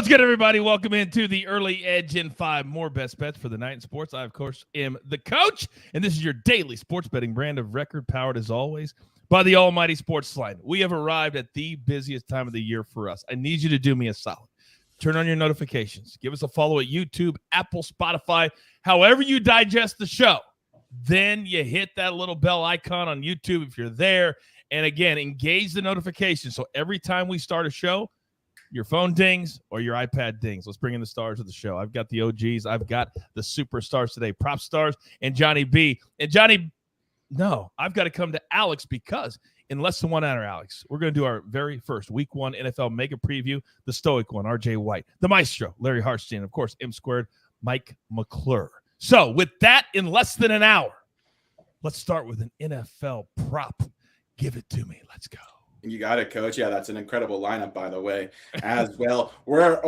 What's good, everybody? Welcome into the Early Edge in 5 more best bets for the night in sports. I, of course, am the coach, and this is your daily sports betting brand of record, powered as always by the almighty SportsLine. We have arrived at the busiest time of the year for us. I need you to do me a solid. Turn on your notifications. Give us a follow at YouTube, Apple, Spotify, however you digest the show. Then you hit that little bell icon on YouTube if you're there. And again, engage the notifications. So every time we start a show, your phone dings or your iPad dings. Let's bring in the stars of the show. I've got the OGs. I've got the superstars today, PropStarz and Johnny B. And Johnny, no, I've got to come to Alex because in less than 1 hour, Alex, we're going to do our very first Week 1 NFL Mega Preview, the Stoic one, RJ White, the Maestro, Larry Hartstein, of course, M Squared, Mike McClure. So with that, in less than an hour, let's start with an NFL prop. Give it to me. Let's go. You got it, Coach. Yeah, that's an incredible lineup, by the way, as well. We're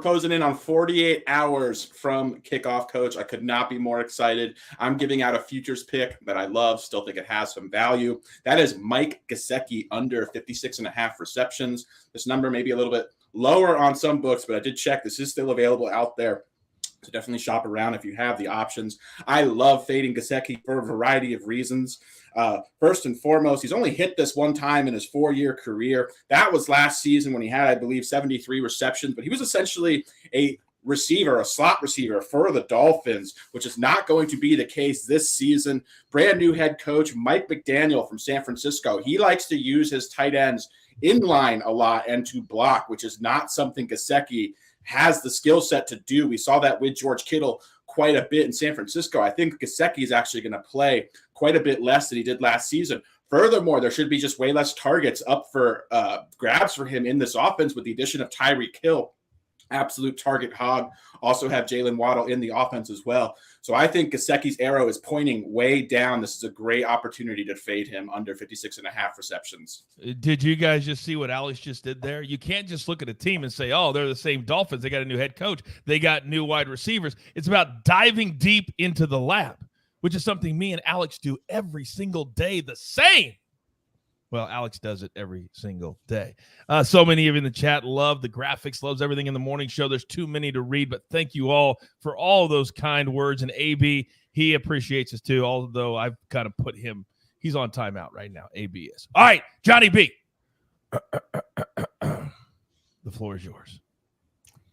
closing in on 48 hours from kickoff, Coach. I could not be more excited. I'm giving out a futures pick that I love, still think it has some value. That is Mike Gesicki under 56.5 receptions. This number may be a little bit lower on some books, but I did check. This is still available out there. So definitely shop around if you have the options. I love fading Gesicki for a variety of reasons. First and foremost, he's only hit this one time in his 4-year career. That was last season when he had, I believe, 73 receptions. But he was essentially a receiver, a slot receiver for the Dolphins, which is not going to be the case this season. Brand new head coach Mike McDaniel from San Francisco. He likes to use his tight ends in line a lot and to block, which is not something Gesicki has the skill set to do. We saw that with George Kittle quite a bit in San Francisco. I think Gesicki is actually going to play quite a bit less than he did last season. Furthermore, there should be just way less targets up for grabs for him in this offense with the addition of Tyreek Hill, absolute target hog. Also have Jalen Waddle in the offense as well. So I think Gesicki's arrow is pointing way down. This is a great opportunity to fade him under 56.5 receptions. Did you guys just see what Alex just did there? You can't just look at a team and say, oh, they're the same Dolphins. They got a new head coach. They got new wide receivers. It's about diving deep into the lab, which is something me and Alex do every single day the same. Well, Alex does it every single day. So many of you in the chat love the graphics, loves everything in the morning show. There's too many to read, but thank you all for all those kind words. And AB, he appreciates us too, although I've kind of put him, he's on timeout right now. AB is. All right, Johnny B. The floor is yours.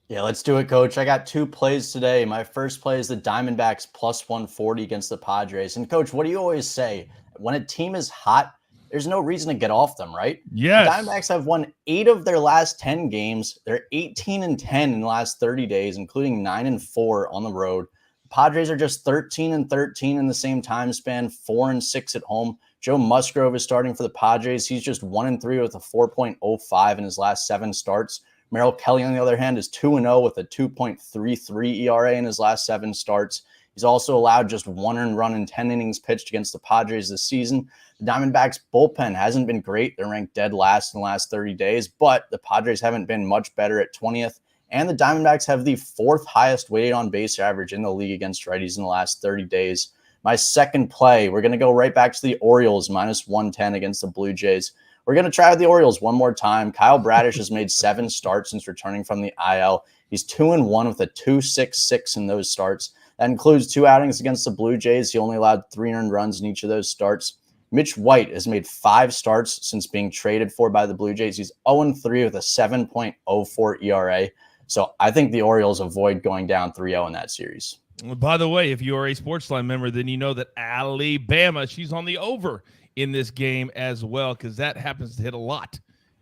Yeah, let's do it, Coach. I got 2 plays today. My first play is the Diamondbacks plus 140 against the Padres. And, Coach, what do you always say? When a team is hot, there's no reason to get off them, right? Yes. The Diamondbacks have won 8 of their last 10 games. They're 18-10 in the last 30 days, including 9-4 on the road. The Padres are just 13-13 in the same time span, 4-6 at home. Joe Musgrove is starting for the Padres. He's just 1-3 with a 4.05 in his last 7 starts. Merrill Kelly, on the other hand, is 2-0 with a 2.33 ERA in his last 7 starts. He's also allowed just 1 earned run in 10 innings pitched against the Padres this season. The Diamondbacks bullpen hasn't been great. They're ranked dead last in the last 30 days, but the Padres haven't been much better at 20th. And the Diamondbacks have the 4th highest weighted on base average in the league against righties in the last 30 days. My second play, we're going to go right back to the Orioles, minus 110 against the Blue Jays. We're going to try the Orioles one more time. Kyle Bradish has made 7 starts since returning from the IL. He's 2-1 with a 2.66 in those starts. That includes 2 outings against the Blue Jays. He only allowed 3 earned runs in each of those starts. Mitch White has made 5 starts since being traded for by the Blue Jays. He's 0-3 with a 7.04 ERA. So I think the Orioles avoid going down 3-0 in that series. By the way, if you are a SportsLine member, then you know that Alabama, she's on the over in this game as well, because that happens to hit a lot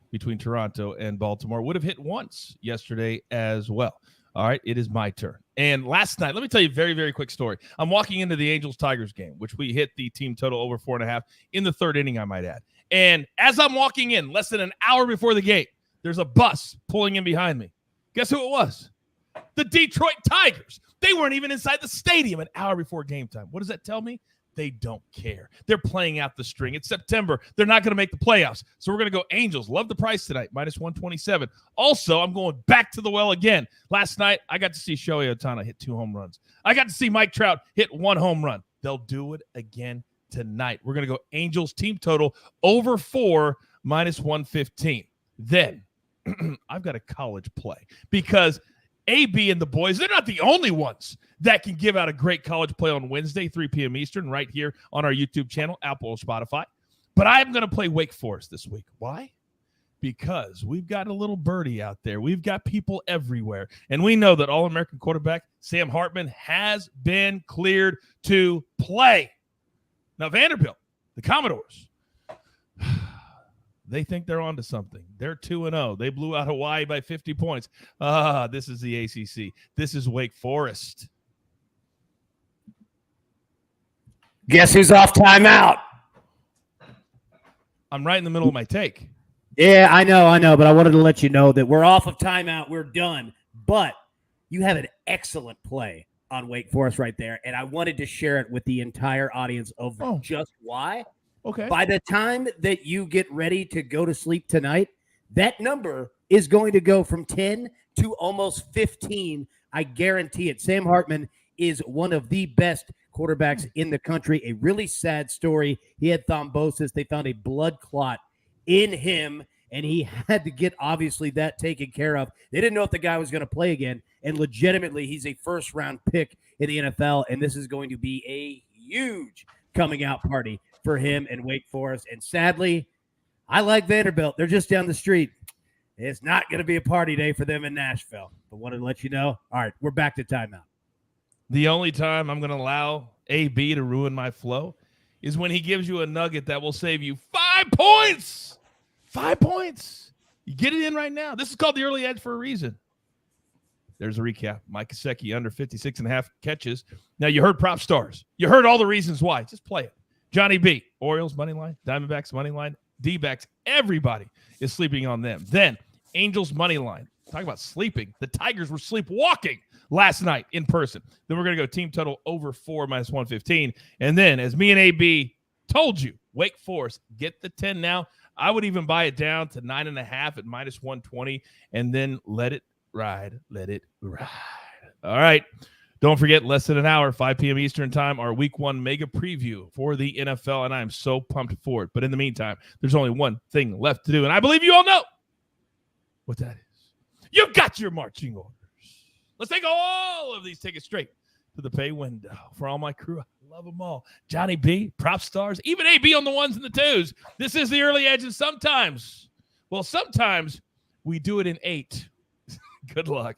between Toronto and Baltimore. Would have hit once yesterday as well. All right, it is my turn. And last night, let me tell you a very, very quick story. I'm walking into the Angels-Tigers game, which we hit the team total over 4.5 in the 3rd inning, I might add. And as I'm walking in, less than an hour before the game, there's a bus pulling in behind me. Guess who it was? The Detroit Tigers. They weren't even inside the stadium an hour before game time. What does that tell me? They don't care. They're playing out the string. It's September. They're not going to make the playoffs. So we're going to go Angels. Love the price tonight, minus 127. Also, I'm going back to the well again. Last night, I got to see Shohei Ohtani hit 2 home runs. I got to see Mike Trout hit 1 home run. They'll do it again tonight. We're going to go Angels team total over 4, minus 115. Then I've got a college play because AB and the boys, they're not the only ones that can give out a great college play on Wednesday, 3 p.m. Eastern, right here on our YouTube channel, Apple or Spotify. But I'm going to play Wake Forest this week. Why? Because we've got a little birdie out there. We've got people everywhere. And we know that All-American quarterback Sam Hartman has been cleared to play. Now, Vanderbilt, the Commodores, they think they're onto something. They're 2-0. They blew out Hawaii by 50 points. This is the ACC. This is Wake Forest. Guess who's off timeout? I'm right in the middle of my take. Yeah, I know, but I wanted to let you know that we're off of timeout. We're done. But you have an excellent play on Wake Forest right there, and I wanted to share it with the entire audience of just why. Okay. By the time that you get ready to go to sleep tonight, that number is going to go from 10 to almost 15. I guarantee it. Sam Hartman is one of the best quarterbacks in the country. A really sad story. He had thrombosis. They found a blood clot in him, and he had to get, obviously, that taken care of. They didn't know if the guy was going to play again, and legitimately, he's a first-round pick in the NFL, and this is going to be a huge coming-out party for him and Wake Forest. And sadly, I like Vanderbilt. They're just down the street. It's not going to be a party day for them in Nashville, but wanted to let you know. All right, we're back to timeout. The only time I'm going to allow AB to ruin my flow is when he gives you a nugget that will save you 5 points. 5 points. You get it in right now. This is called the early edge for a reason. There's a recap. Mike Gesicki under 56.5 catches. Now, you heard PropStarz. You heard all the reasons why. Just play it. Johnny B, Orioles money line, Diamondbacks money line, D-backs. Everybody is sleeping on them. Then Angels money line. Talk about sleeping. The Tigers were sleepwalking last night in person. Then we're going to go team total over 4 minus 115. And then, as me and AB told you, Wake Forest, get the 10 now. I would even buy it down to 9.5 at minus 120 and then let it ride. Let it ride. All right. Don't forget, less than an hour, 5 p.m. Eastern time, our week 1 mega preview for the NFL, and I am so pumped for it. But in the meantime, there's only one thing left to do, and I believe you all know what that is. You've got your marching orders. Let's take all of these tickets straight to the pay window. For all my crew, I love them all. Johnny B, PropStarz, even AB on the ones and the twos. This is the early edge, and sometimes we do it in 8. Good luck.